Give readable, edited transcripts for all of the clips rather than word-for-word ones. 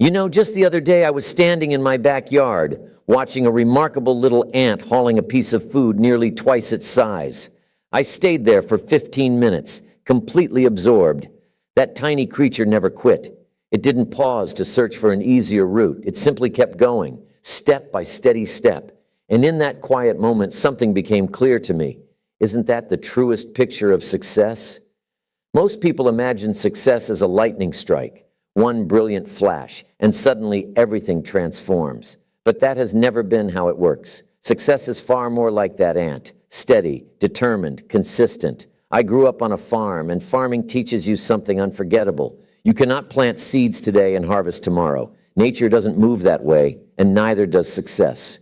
You know, just the other day I was standing in my backyard, watching a remarkable little ant hauling a piece of food nearly twice its size. I stayed there for 15 minutes, completely absorbed. That tiny creature never quit. It didn't pause to search for an easier route. It simply kept going, step by steady step. And in that quiet moment, something became clear to me. Isn't that the truest picture of success? Most people imagine success as a lightning strike, one brilliant flash, and suddenly everything transforms. But that has never been how it works. Success is far more like that ant, steady, determined, consistent. I grew up on a farm, and farming teaches you something unforgettable. You cannot plant seeds today and harvest tomorrow. Nature doesn't move that way, and neither does success.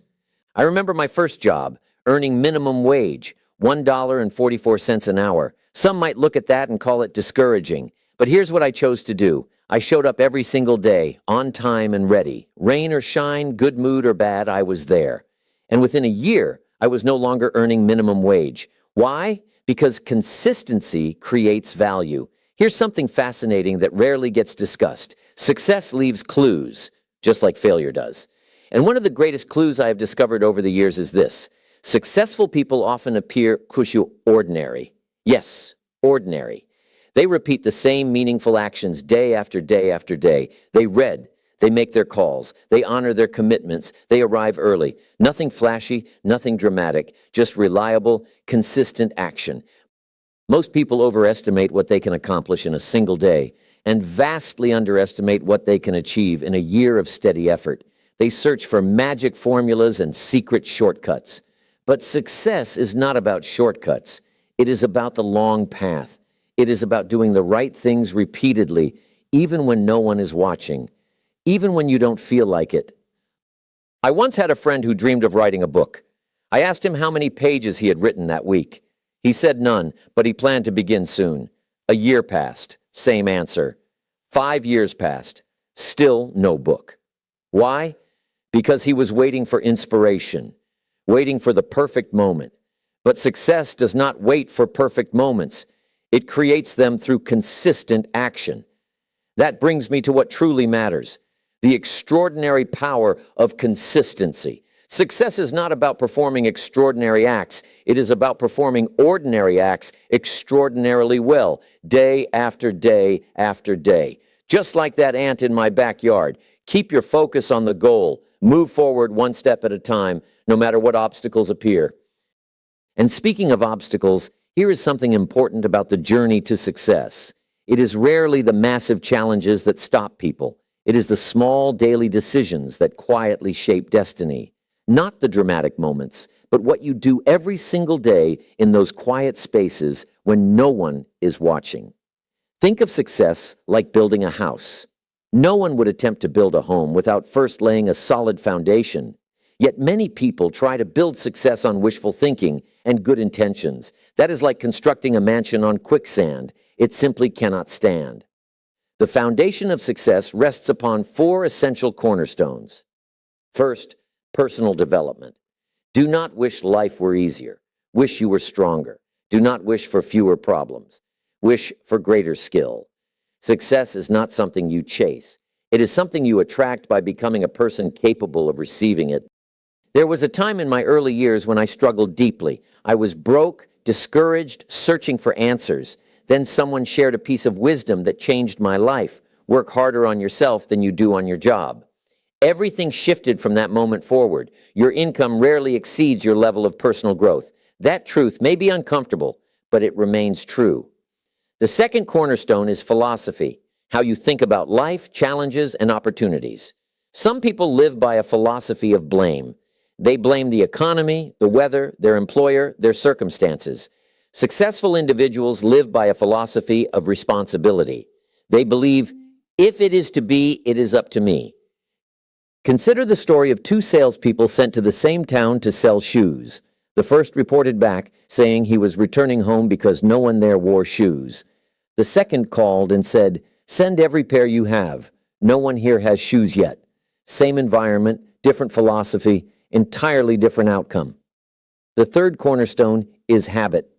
I remember my first job, earning minimum wage, $1.44 an hour. Some might look at that and call it discouraging, but here's what I chose to do. I showed up every single day, on time and ready. Rain or shine, good mood or bad, I was there. And within a year, I was no longer earning minimum wage. Why? Because consistency creates value. Here's something fascinating that rarely gets discussed. Success leaves clues, just like failure does. And one of the greatest clues I have discovered over the years is this. Successful people often appear ordinary. Yes, ordinary. They repeat the same meaningful actions day after day after day. They read, they make their calls, they honor their commitments, they arrive early. Nothing flashy, nothing dramatic, just reliable, consistent action. Most people overestimate what they can accomplish in a single day and vastly underestimate what they can achieve in a year of steady effort. They search for magic formulas and secret shortcuts. But success is not about shortcuts. It is about the long path. It is about doing the right things repeatedly, even when no one is watching, even when you don't feel like it. I once had a friend who dreamed of writing a book. I asked him how many pages he had written that week. He said none, but he planned to begin soon. A year passed, same answer. 5 years passed, still no book. Why? Because he was waiting for inspiration, waiting for the perfect moment. But success does not wait for perfect moments. It creates them through consistent action. That brings me to what truly matters, the extraordinary power of consistency. Success is not about performing extraordinary acts. It is about performing ordinary acts extraordinarily well, day after day after day. Just like that ant in my backyard, keep your focus on the goal. Move forward one step at a time, no matter what obstacles appear. And speaking of obstacles, here is something important about the journey to success. It is rarely the massive challenges that stop people. It is the small daily decisions that quietly shape destiny. Not the dramatic moments, but what you do every single day in those quiet spaces when no one is watching. Think of success like building a house. No one would attempt to build a home without first laying a solid foundation. Yet many people try to build success on wishful thinking and good intentions. That is like constructing a mansion on quicksand. It simply cannot stand. The foundation of success rests upon 4 essential cornerstones. First, personal development. Do not wish life were easier. Wish you were stronger. Do not wish for fewer problems. Wish for greater skill. Success is not something you chase. It is something you attract by becoming a person capable of receiving it. There was a time in my early years when I struggled deeply. I was broke, discouraged, searching for answers. Then someone shared a piece of wisdom that changed my life. Work harder on yourself than you do on your job. Everything shifted from that moment forward. Your income rarely exceeds your level of personal growth. That truth may be uncomfortable, but it remains true. The second cornerstone is philosophy, how you think about life, challenges, and opportunities. Some people live by a philosophy of blame. They blame the economy, the weather, their employer, their circumstances. Successful individuals live by a philosophy of responsibility. They believe, if it is to be, it is up to me. Consider the story of 2 salespeople sent to the same town to sell shoes. The first reported back, saying he was returning home because no one there wore shoes. The second called and said, "Send every pair you have. No one here has shoes yet." Same environment, different philosophy, entirely different outcome. The third cornerstone is habit.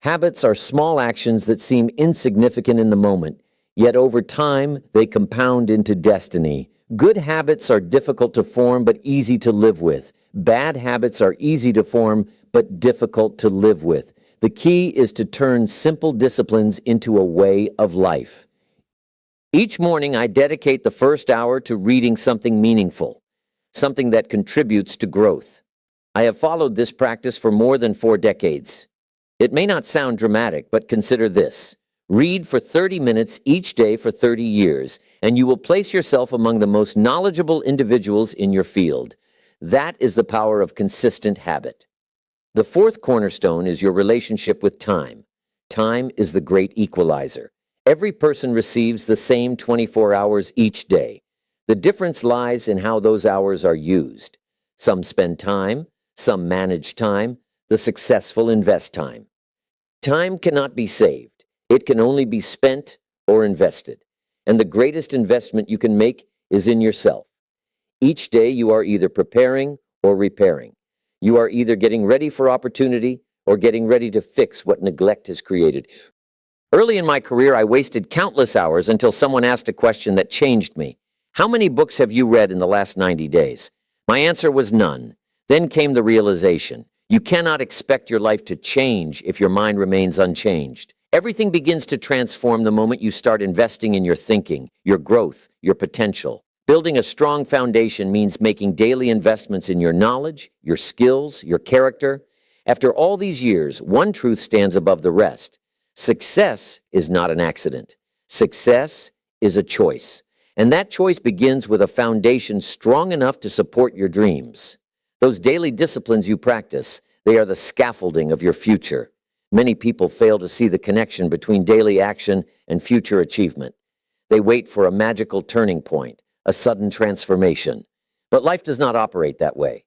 Habits are small actions that seem insignificant in the moment, yet over time they compound into destiny, Good habits are difficult to form but easy to live with. Bad habits are easy to form but difficult to live with. The key is to turn simple disciplines into a way of life. Each morning, I dedicate the first hour to reading something meaningful, something that contributes to growth. I have followed this practice for more than 4 decades. It may not sound dramatic, but consider this. Read for 30 minutes each day for 30 years, and you will place yourself among the most knowledgeable individuals in your field. That is the power of consistent habit. The fourth cornerstone is your relationship with time. Time is the great equalizer. Every person receives the same 24 hours each day. The difference lies in how those hours are used. Some spend time, some manage time, the successful invest time. Time cannot be saved. It can only be spent or invested. And the greatest investment you can make is in yourself. Each day you are either preparing or repairing. You are either getting ready for opportunity or getting ready to fix what neglect has created. Early in my career, I wasted countless hours until someone asked a question that changed me. How many books have you read in the last 90 days? My answer was none. Then came the realization. You cannot expect your life to change if your mind remains unchanged. Everything begins to transform the moment you start investing in your thinking, your growth, your potential. Building a strong foundation means making daily investments in your knowledge, your skills, your character. After all these years, one truth stands above the rest. Success is not an accident. Success is a choice. And that choice begins with a foundation strong enough to support your dreams. Those daily disciplines you practice, they are the scaffolding of your future. Many people fail to see the connection between daily action and future achievement. They wait for a magical turning point, a sudden transformation. But life does not operate that way.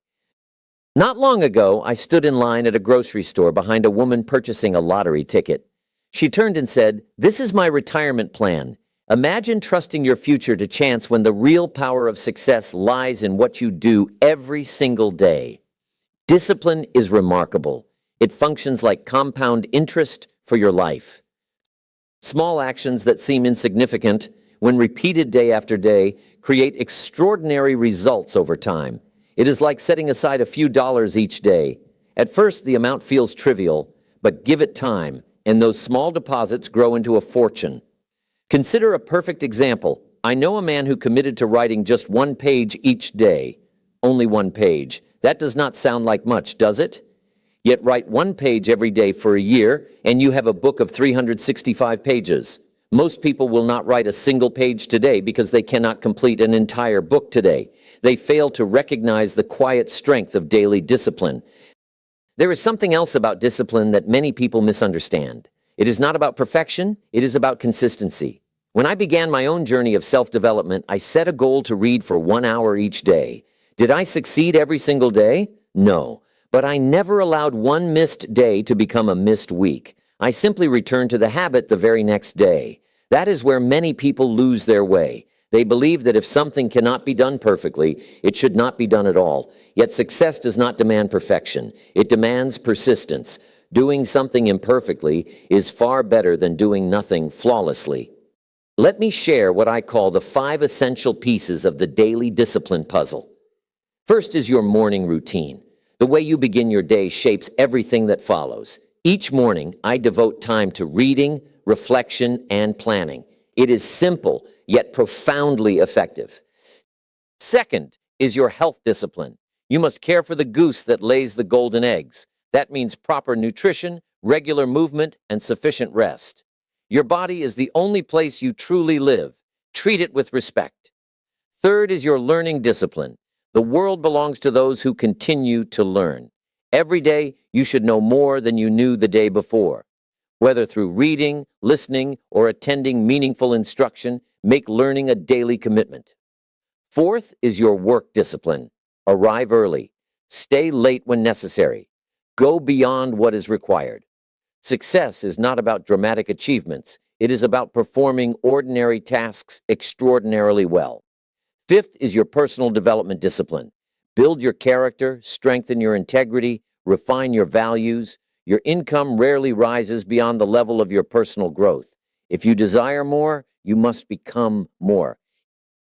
Not long ago, I stood in line at a grocery store behind a woman purchasing a lottery ticket. She turned and said, "This is my retirement plan. Imagine trusting your future to chance when the real power of success lies in what you do every single day." Discipline is remarkable. It functions like compound interest for your life. Small actions that seem insignificant, when repeated day after day, create extraordinary results over time. It is like setting aside a few dollars each day. At first, the amount feels trivial, but give it time, and those small deposits grow into a fortune. Consider a perfect example. I know a man who committed to writing just 1 page each day. Only 1 page. That does not sound like much, does it? Yet write 1 page every day for a year, and you have a book of 365 pages. Most people will not write a single page today because they cannot complete an entire book today. They fail to recognize the quiet strength of daily discipline. There is something else about discipline that many people misunderstand. It is not about perfection, it is about consistency. When I began my own journey of self-development, I set a goal to read for 1 hour each day. Did I succeed every single day? No. But I never allowed one missed day to become a missed week. I simply returned to the habit the very next day. That is where many people lose their way. They believe that if something cannot be done perfectly, it should not be done at all. Yet success does not demand perfection. It demands persistence. Doing something imperfectly is far better than doing nothing flawlessly. Let me share what I call the 5 essential pieces of the daily discipline puzzle. First is your morning routine. The way you begin your day shapes everything that follows. Each morning, I devote time to reading, reflection, and planning. It is simple, yet profoundly effective. Second is your health discipline. You must care for the goose that lays the golden eggs. That means proper nutrition, regular movement, and sufficient rest. Your body is the only place you truly live. Treat it with respect. Third is your learning discipline. The world belongs to those who continue to learn. Every day, you should know more than you knew the day before. Whether through reading, listening, or attending meaningful instruction, make learning a daily commitment. Fourth is your work discipline. Arrive early. Stay late when necessary. Go beyond what is required. Success is not about dramatic achievements. It is about performing ordinary tasks extraordinarily well. Fifth is your personal development discipline. Build your character, strengthen your integrity, refine your values. Your income rarely rises beyond the level of your personal growth. If you desire more, you must become more.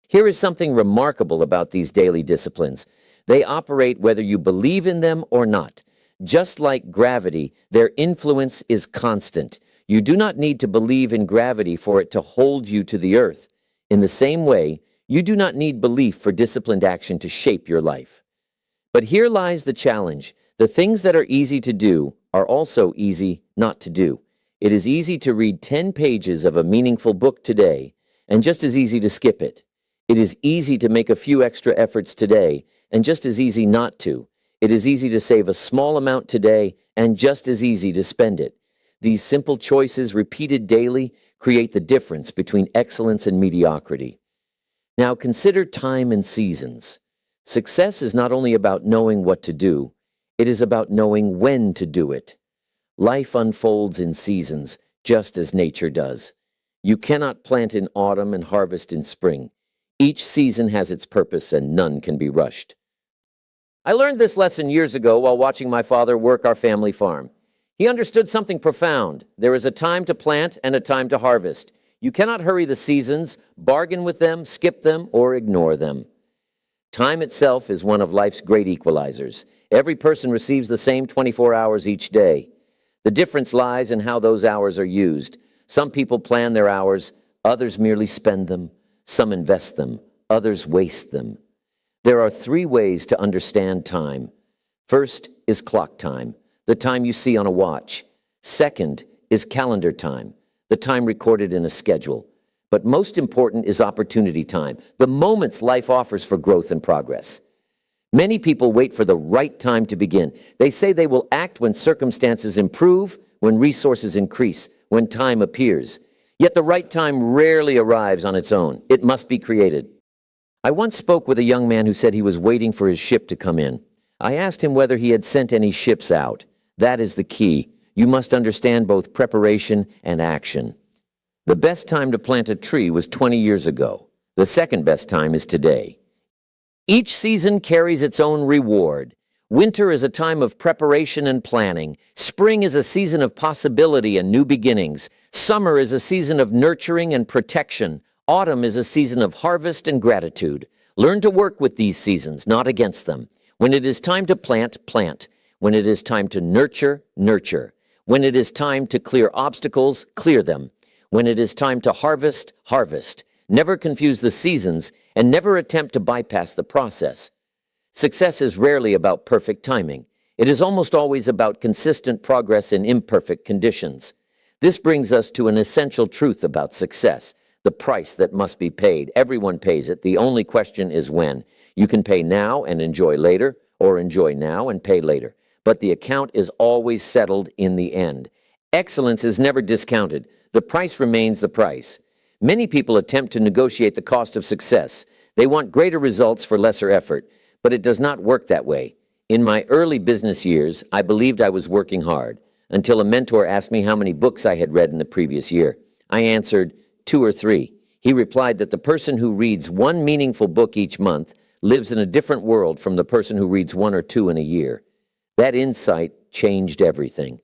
Here is something remarkable about these daily disciplines. They operate whether you believe in them or not. Just like gravity, their influence is constant. You do not need to believe in gravity for it to hold you to the earth. In the same way, you do not need belief for disciplined action to shape your life. But here lies the challenge. The things that are easy to do are also easy not to do. It is easy to read 10 pages of a meaningful book today, and just as easy to skip it. It is easy to make a few extra efforts today, and just as easy not to. It is easy to save a small amount today, and just as easy to spend it. These simple choices, repeated daily, create the difference between excellence and mediocrity. Now consider time and seasons. Success is not only about knowing what to do, it is about knowing when to do it. Life unfolds in seasons, just as nature does. You cannot plant in autumn and harvest in spring. Each season has its purpose and none can be rushed. I learned this lesson years ago while watching my father work our family farm. He understood something profound. There is a time to plant and a time to harvest. You cannot hurry the seasons, bargain with them, skip them, or ignore them. Time itself is one of life's great equalizers. Every person receives the same 24 hours each day. The difference lies in how those hours are used. Some people plan their hours, others merely spend them. Some invest them, others waste them. There are 3 ways to understand time. First is clock time, the time you see on a watch. Second is calendar time, the time recorded in a schedule. But most important is opportunity time, the moments life offers for growth and progress. Many people wait for the right time to begin. They say they will act when circumstances improve, when resources increase, when time appears. Yet the right time rarely arrives on its own. It must be created. I once spoke with a young man who said he was waiting for his ship to come in. I asked him whether he had sent any ships out. That is the key. You must understand both preparation and action. The best time to plant a tree was 20 years ago. The second best time is today. Each season carries its own reward. Winter is a time of preparation and planning. Spring is a season of possibility and new beginnings. Summer is a season of nurturing and protection. Autumn is a season of harvest and gratitude. Learn to work with these seasons, not against them. When it is time to plant, plant. When it is time to nurture, nurture. When it is time to clear obstacles, clear them. When it is time to harvest, harvest. Never confuse the seasons and never attempt to bypass the process. Success is rarely about perfect timing. It is almost always about consistent progress in imperfect conditions. This brings us to an essential truth about success, the price that must be paid. Everyone pays it. The only question is when. You can pay now and enjoy later, or enjoy now and pay later. But the account is always settled in the end. Excellence is never discounted. The price remains the price. Many people attempt to negotiate the cost of success. They want greater results for lesser effort, but it does not work that way. In my early business years, I believed I was working hard, until a mentor asked me how many books I had read in the previous year. I answered, 2 or 3. He replied that the person who reads 1 meaningful book each month lives in a different world from the person who reads 1 or 2 in a year. That insight changed everything.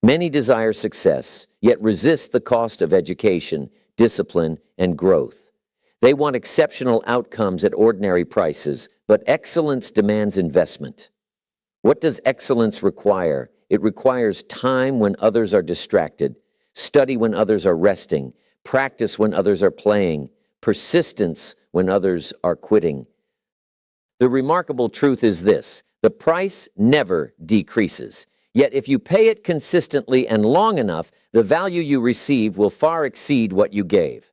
Many desire success, yet resist the cost of education, discipline, and growth. They want exceptional outcomes at ordinary prices, but excellence demands investment. What does excellence require? It requires time when others are distracted, study when others are resting, practice when others are playing, persistence when others are quitting. The remarkable truth is this: the price never decreases. Yet if you pay it consistently and long enough, the value you receive will far exceed what you gave.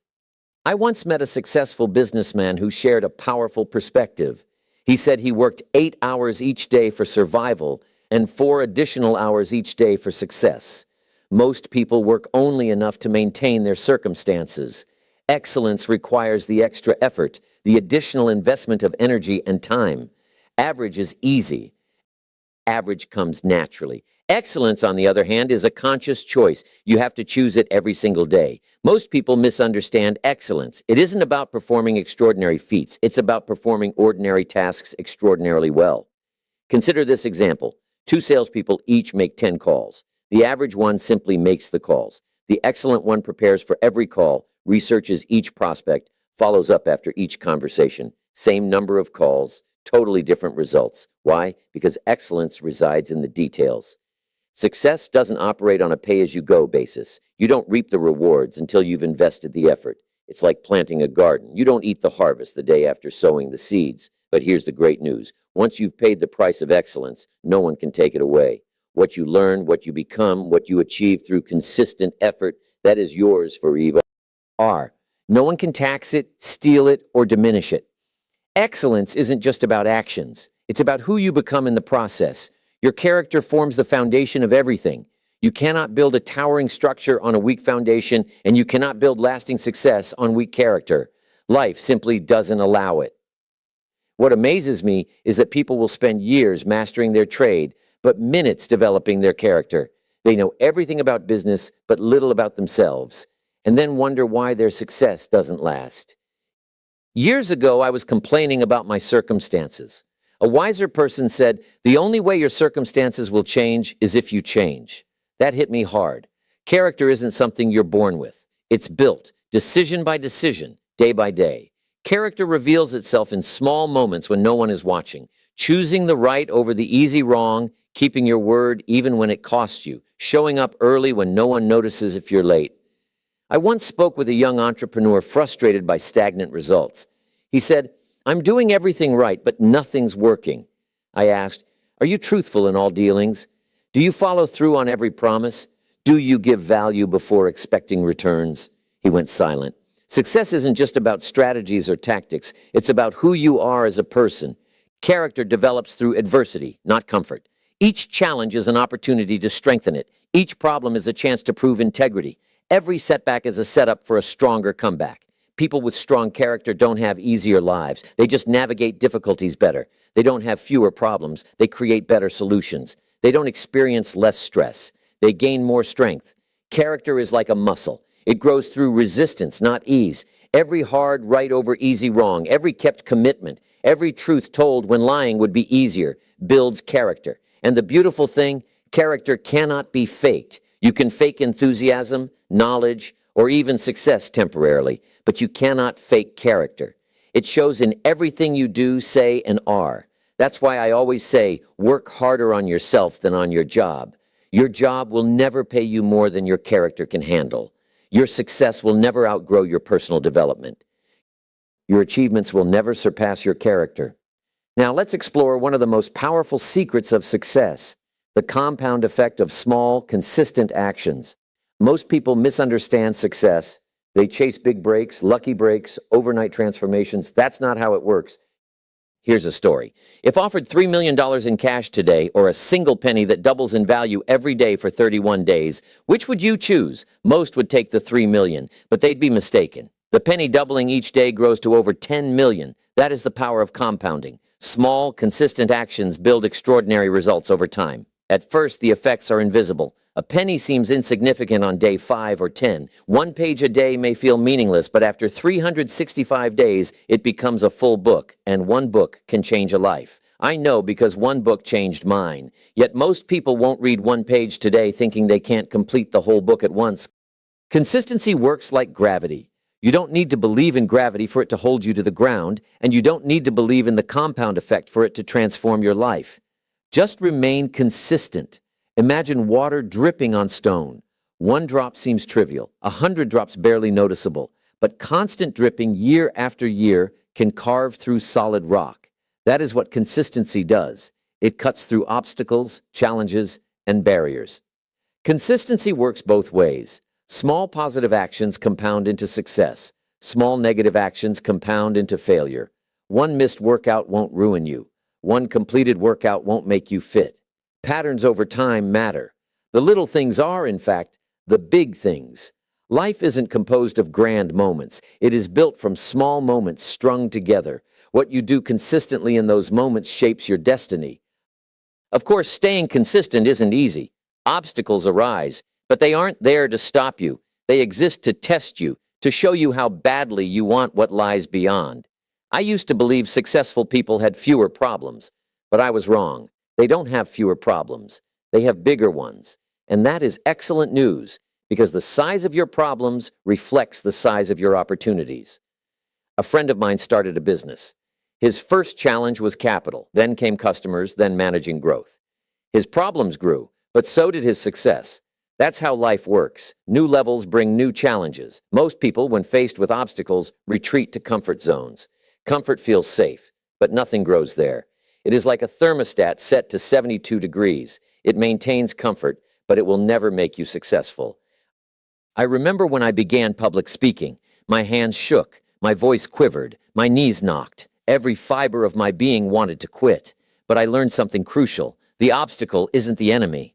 I once met a successful businessman who shared a powerful perspective. He said he worked 8 hours each day for survival and 4 additional hours each day for success. Most people work only enough to maintain their circumstances. Excellence requires the extra effort, the additional investment of energy and time. Average is easy. Average comes naturally. Excellence, on the other hand, is a conscious choice. You have to choose it every single day. Most people misunderstand excellence. It isn't about performing extraordinary feats. It's about performing ordinary tasks extraordinarily well. Consider this example. 2 salespeople each make 10 calls. The average one simply makes the calls. The excellent one prepares for every call, researches each prospect, follows up after each conversation. Same number of calls, totally different results. Why? Because excellence resides in the details. Success doesn't operate on a pay-as-you-go basis. You don't reap the rewards until you've invested the effort. It's like planting a garden. You don't eat the harvest the day after sowing the seeds. But here's the great news. Once you've paid the price of excellence, no one can take it away. What you learn, what you become, what you achieve through consistent effort, that is yours forever. No one can tax it, steal it, or diminish it. Excellence isn't just about actions. It's about who you become in the process. Your character forms the foundation of everything. You cannot build a towering structure on a weak foundation, and you cannot build lasting success on weak character. Life simply doesn't allow it. What amazes me is that people will spend years mastering their trade, but minutes developing their character. They know everything about business, but little about themselves, and then wonder why their success doesn't last. Years ago, I was complaining about my circumstances. A wiser person said, the only way your circumstances will change is if you change. That hit me hard. Character isn't something you're born with. It's built, decision by decision, day by day. Character reveals itself in small moments when no one is watching. Choosing the right over the easy wrong, keeping your word even when it costs you, showing up early when no one notices if you're late. I once spoke with a young entrepreneur frustrated by stagnant results. He said, I'm doing everything right, but nothing's working. I asked, are you truthful in all dealings? Do you follow through on every promise? Do you give value before expecting returns? He went silent. Success isn't just about strategies or tactics. It's about who you are as a person. Character develops through adversity, not comfort. Each challenge is an opportunity to strengthen it. Each problem is a chance to prove integrity. Every setback is a setup for a stronger comeback. People with strong character don't have easier lives. They just navigate difficulties better. They don't have fewer problems. They create better solutions. They don't experience less stress. They gain more strength. Character is like a muscle. It grows through resistance, not ease. Every hard right over easy wrong, every kept commitment, every truth told when lying would be easier, builds character. And the beautiful thing, character cannot be faked. You can fake enthusiasm, knowledge, or even success temporarily, but you cannot fake character. It shows in everything you do, say, and are. That's why I always say, work harder on yourself than on your job. Your job will never pay you more than your character can handle. Your success will never outgrow your personal development. Your achievements will never surpass your character. Now let's explore one of the most powerful secrets of success, the compound effect of small, consistent actions. Most people misunderstand success. They chase big breaks, lucky breaks, overnight transformations. That's not how it works. Here's a story. If offered $3 million in cash today, or a single penny that doubles in value every day for 31 days, which would you choose? Most would take the $3 million, but they'd be mistaken. The penny doubling each day grows to over 10 million. That is the power of compounding. Small, consistent actions build extraordinary results over time. At first, the effects are invisible. A penny seems insignificant on day 5 or 10. One page a day may feel meaningless, but after 365 days, it becomes a full book, and one book can change a life. I know because one book changed mine. Yet most people won't read one page today thinking they can't complete the whole book at once. Consistency works like gravity. You don't need to believe in gravity for it to hold you to the ground, and you don't need to believe in the compound effect for it to transform your life. Just remain consistent. Imagine water dripping on stone. One drop seems trivial, 100 drops barely noticeable, but constant dripping year after year can carve through solid rock. That is what consistency does. It cuts through obstacles, challenges, and barriers. Consistency works both ways. Small positive actions compound into success. Small negative actions compound into failure. One missed workout won't ruin you. One completed workout won't make you fit. Patterns over time matter. The little things are, in fact, the big things. Life isn't composed of grand moments. It is built from small moments strung together. What you do consistently in those moments shapes your destiny. Of course, staying consistent isn't easy. Obstacles arise, but they aren't there to stop you. They exist to test you, to show you how badly you want what lies beyond. I used to believe successful people had fewer problems, but I was wrong. They don't have fewer problems. They have bigger ones. And that is excellent news, because the size of your problems reflects the size of your opportunities. A friend of mine started a business. His first challenge was capital, then came customers, then managing growth. His problems grew, but so did his success. That's how life works. New levels bring new challenges. Most people, when faced with obstacles, retreat to comfort zones. Comfort feels safe, but nothing grows there. It is like a thermostat set to 72 degrees. It maintains comfort, but it will never make you successful. I remember when I began public speaking. My hands shook, my voice quivered, my knees knocked. Every fiber of my being wanted to quit. But I learned something crucial. The obstacle isn't the enemy.